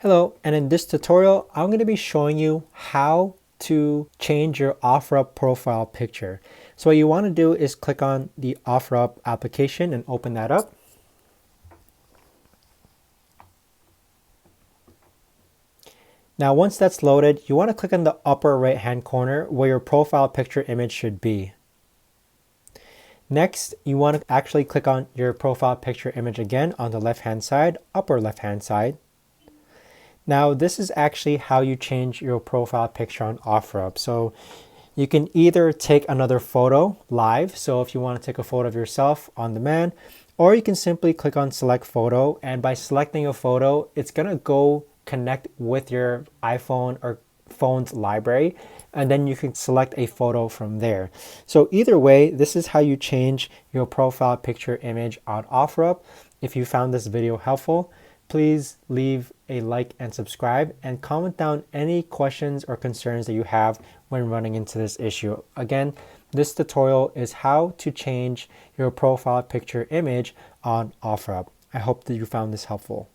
Hello, and in this tutorial, I'm going to be showing you how to change your Offerup profile picture. So what you want to do is click on the Offerup application and open that up. Now once that's loaded, you want to click on the upper right hand corner where your profile picture image should be. Next, you want to actually click on your profile picture image again on the left hand side, upper left hand side. Now this is actually how you change your profile picture on Offerup. So you can either take another photo live, so if you want to take a photo of yourself on demand, or you can simply click on select photo, and by selecting a photo, it's going to go connect with your iPhone or phone's library, and then you can select a photo from there. So either way, this is how you change your profile picture image on Offerup. If you found this video helpful, please leave a like and subscribe, and comment down any questions or concerns that you have when running into this issue. Again, this tutorial is how to change your profile picture image on Offerup. I hope that you found this helpful.